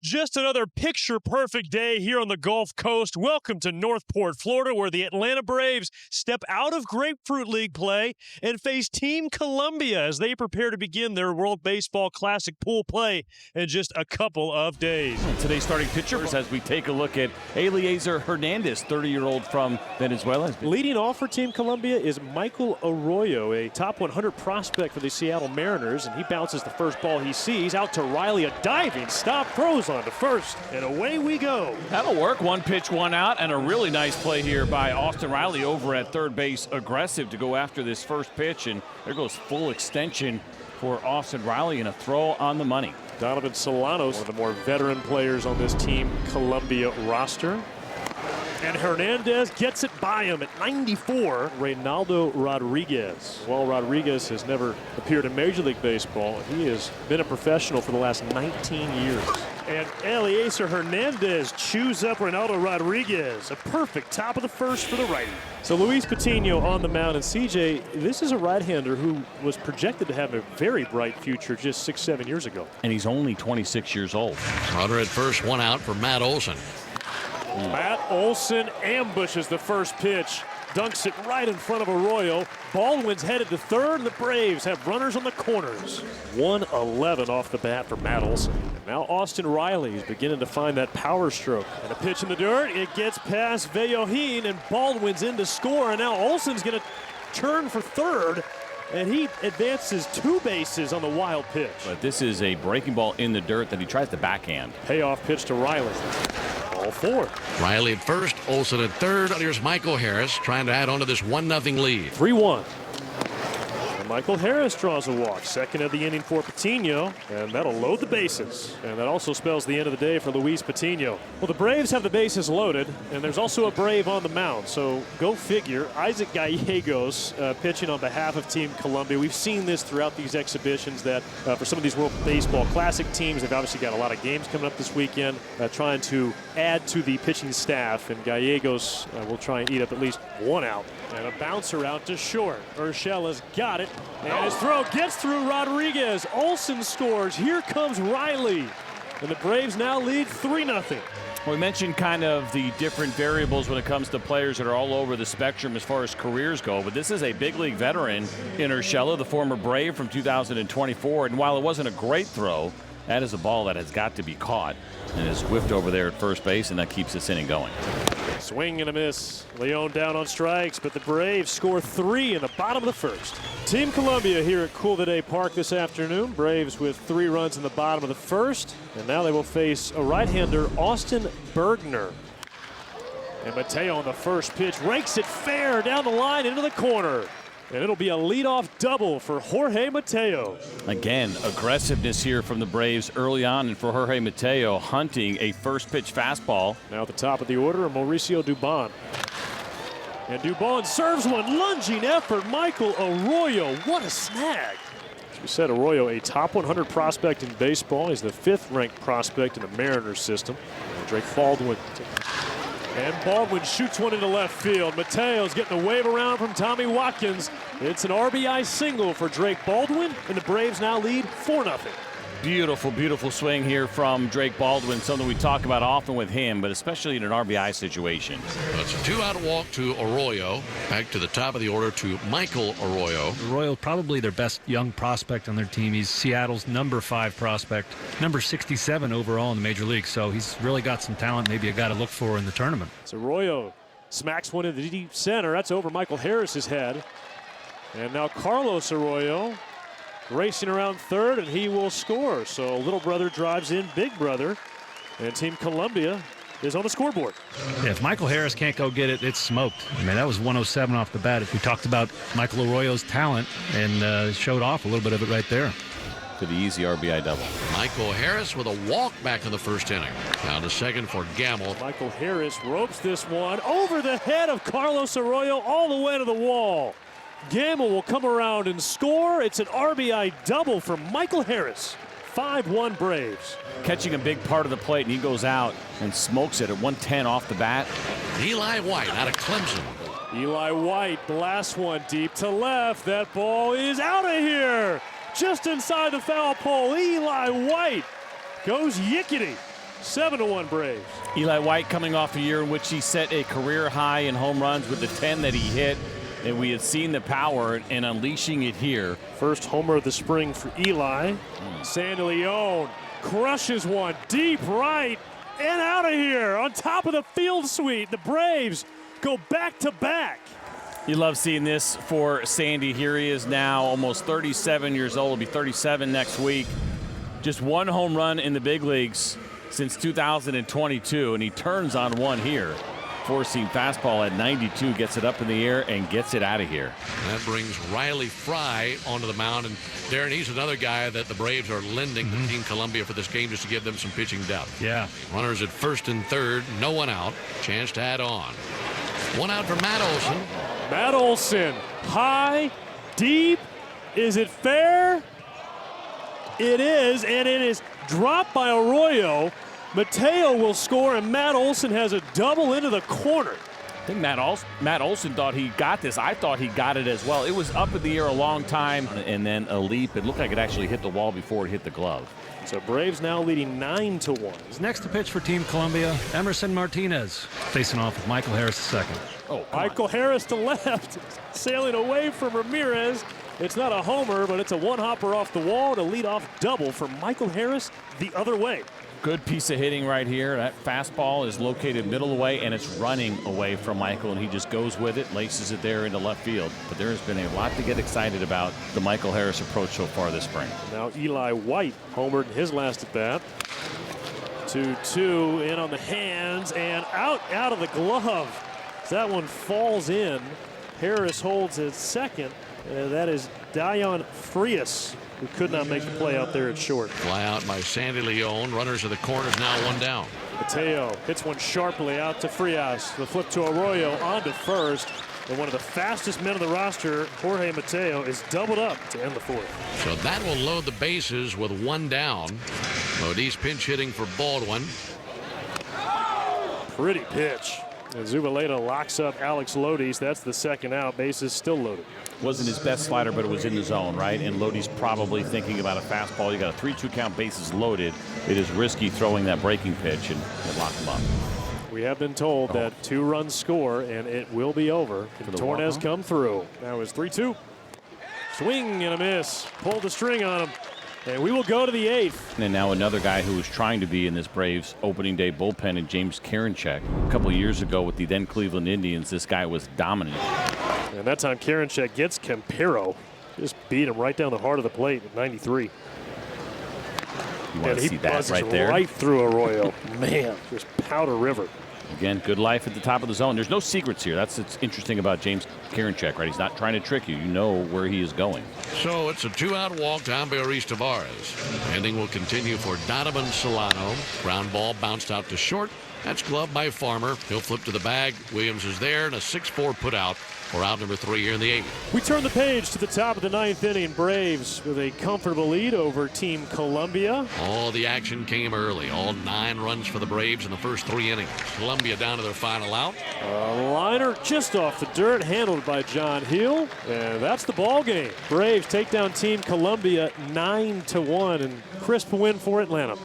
Just another picture-perfect day here on the Gulf Coast. Welcome to Northport, Florida, where the Atlanta Braves step out of Grapefruit League play and face Team Colombia as they prepare to begin their World Baseball Classic pool play in just a couple of days. Today's starting pitchers as we take a look at Eliezer Hernandez, 30-year-old from Venezuela. Leading off for Team Colombia is Michael Arroyo, a top 100 prospect for the Seattle Mariners, and he bounces the first ball he sees out to Riley, a diving stop, throws on to first, and away we go. That'll work. One pitch, one out, and a really nice play here by Austin Riley over at third base, aggressive to go after this first pitch, and there goes full extension for Austin Riley and a throw on the money. Donovan Solanos, one of the more veteran players on this Team Colombia roster. And Hernandez gets it by him at 94. Reynaldo Rodriguez. While Rodriguez has never appeared in Major League Baseball, he has been a professional for the last 19 years. And Eliezer Hernandez chews up Reynaldo Rodriguez. A perfect top of the first for the righty. So Luis Patino on the mound, and CJ, this is a right-hander who was projected to have a very bright future just 6-7 years ago. And he's only 26 years old. Runner at first, one out for Matt Olson. Matt Olson ambushes the first pitch, dunks it right in front of Arroyo. Baldwin's headed to third, and the Braves have runners on the corners. 1-11 off the bat for Matt Olson. And now Austin Riley is beginning to find that power stroke. And a pitch in the dirt, it gets past Vellohin, and Baldwin's in to score, and now Olson's going to turn for third, and he advances 2 bases on the wild pitch. But this is a breaking ball in the dirt that he tries to backhand. Payoff pitch to Riley. All 4. Riley at first, Olson at third. Here's Michael Harris trying to add on to this 1-0 lead. 3-1. And Michael Harris draws a walk. Second of the inning for Patino, and that'll load the bases. And that also spells the end of the day for Luis Patino. Well, the Braves have the bases loaded, and there's also a Brave on the mound. So go figure. Isaac Gallegos pitching on behalf of Team Colombia. We've seen this throughout these exhibitions that for some of these World Baseball Classic teams, they've obviously got a lot of games coming up this weekend, trying to add to the pitching staff. And Gallegos will try and eat up at least 1 out. And a bouncer out to short. Urshela's got it. And his throw gets through Rodriguez. Olson scores. Here comes Riley. And the Braves now lead 3-0. We mentioned kind of the different variables when it comes to players that are all over the spectrum as far as careers go, but this is a big league veteran in Urshela, the former Brave from 2024. And while it wasn't a great throw, that is a ball that has got to be caught and is whiffed over there at first base, and that keeps this inning going. Swing and a miss. Leon down on strikes, but the Braves score 3 in the bottom of the first. Team Colombia here at Cool Today Park this afternoon. Braves with 3 runs in the bottom of the first, and now they will face a right-hander, Austin Bergner. And Mateo on the first pitch rakes it fair down the line into the corner. And it'll be a leadoff double for Jorge Mateo. Again, aggressiveness here from the Braves early on, and for Jorge Mateo hunting a first pitch fastball. Now at the top of the order, Mauricio Dubon. And Dubon serves one, lunging effort. Michael Arroyo, what a snag. As we said, Arroyo, a top 100 prospect in baseball. He's the 5th ranked prospect in the Mariners system. And Drake Baldwin. And Baldwin shoots one into left field. Mateo's getting a wave around from Tommy Watkins. It's an RBI single for Drake Baldwin, and the Braves now lead 4-0. Beautiful, beautiful swing here from Drake Baldwin, something we talk about often with him, but especially in an RBI situation. That's a 2-out walk to Arroyo. Back to the top of the order to Michael Arroyo. Arroyo, probably their best young prospect on their team. He's Seattle's number 5 prospect, number 67 overall in the major league. So he's really got some talent, maybe a guy to look for in the tournament. So Arroyo smacks one in the deep center. That's over Michael Harris's head. And now Carlos Arroyo racing around third, and he will score. So little brother drives in big brother, and Team Colombia is on the scoreboard. Yeah, if Michael Harris can't go get it, it's smoked. I mean, that was 107 off the bat. We talked about Michael Arroyo's talent, and showed off a little bit of it right there. To the easy RBI double. Michael Harris with a walk back in the first inning. Down to second for Gamble. Michael Harris ropes this one over the head of Carlos Arroyo all the way to the wall. Gamble will come around and score. It's an RBI double for Michael Harris. 5-1 Braves. Catching a big part of the plate, and he goes out and smokes it at 110 off the bat. Eli White out of Clemson. Eli White blasts one deep to left. That ball is out of here. Just inside the foul pole, Eli White goes yickety. 7-1 Braves. Eli White coming off a year in which he set a career high in home runs with the 10 that he hit. And we had seen the power and unleashing it here. First homer of the spring for Eli. Sandy Leon crushes one deep right and out of here on top of the field suite. The Braves go back to back. You love seeing this for Sandy. Here he is now, almost 37 years old. He'll be 37 next week. Just one home run in the big leagues since 2022, and he turns on one here. Four-seam fastball at 92, gets it up in the air and gets it out of here. That brings Riley Fry onto the mound. And Darren, he's another guy that the Braves are lending to Team Colombia for this game just to give them some pitching depth. Yeah. Runners at first and third, no one out. Chance to add on. One out for Matt Olson. Matt Olson, high, deep. Is it fair? It is, and it is dropped by Arroyo. Mateo will score, and Matt Olson has a double into the corner. I think Matt Olson thought he got this. I thought he got it as well. It was up in the air a long time, and then a leap. It looked like it actually hit the wall before it hit the glove. So Braves now leading 9-1. Next to pitch for Team Colombia, Emerson Martinez facing off with Michael Harris II. Oh, Michael Harris to left, sailing away from Ramirez. It's not a homer, but it's a one-hopper off the wall to lead off double for Michael Harris the other way. good piece of hitting right here. That fastball is located middle of the way, and it's running away from Michael, and he just goes with it, laces it there into left field. But there has been a lot to get excited about the Michael Harris approach so far this spring. Now Eli White homered in his last at bat. 2-2 in on the hands and out of the glove. That one falls in. Harris holds his second. That is Dion Frias, who could not make the play out there at short. Fly out by Sandy Leon. Runners at the corners, now one down. Mateo hits one sharply out to Frias. The flip to Arroyo onto first. And one of the fastest men on the roster, Jorge Mateo, is doubled up to end the fourth. So that will load the bases with one down. Lodi's pinch hitting for Baldwin. Pretty pitch. And Zubaleta locks up Alex Lodi's. That's the second out. Bases still loaded. Wasn't his best slider, but it was in the zone, right? And Lodi's probably thinking about a fastball. You got a 3-2 count, bases loaded. It is risky throwing that breaking pitch, and it locked him up. We have been told that 2 runs score, and it will be over. Tornes come through. Now it's 3-2. Swing and a miss. Pulled the string on him. And we will go to the 8th. And now another guy who was trying to be in this Braves opening day bullpen, and James Karinchak. A couple of years ago with the then Cleveland Indians, this guy was dominant. And that time Karinchak gets Campero. Just beat him right down the heart of the plate at 93. You want to see that right there? Right through Arroyo. Man, just Powder River. Again, good life at the top of the zone. There's no secrets here. That's what's interesting about James Karinchak, right? He's not trying to trick you. You know where he is going. So it's a 2-out walk down by Aris Tavares. Inning will continue for Donovan Solano. Ground ball bounced out to short. That's gloved by Farmer. He'll flip to the bag. Williams is there, and a 6-4 put out for out number 3 here in the 8th. We turn the page to the top of the 9th inning. Braves with a comfortable lead over Team Colombia. All the action came early. All 9 runs for the Braves in the first 3 innings. Colombia down to their final out. A liner just off the dirt, handled by John Hill. And that's the ball game. Braves take down Team Colombia 9-1, and crisp win for Atlanta.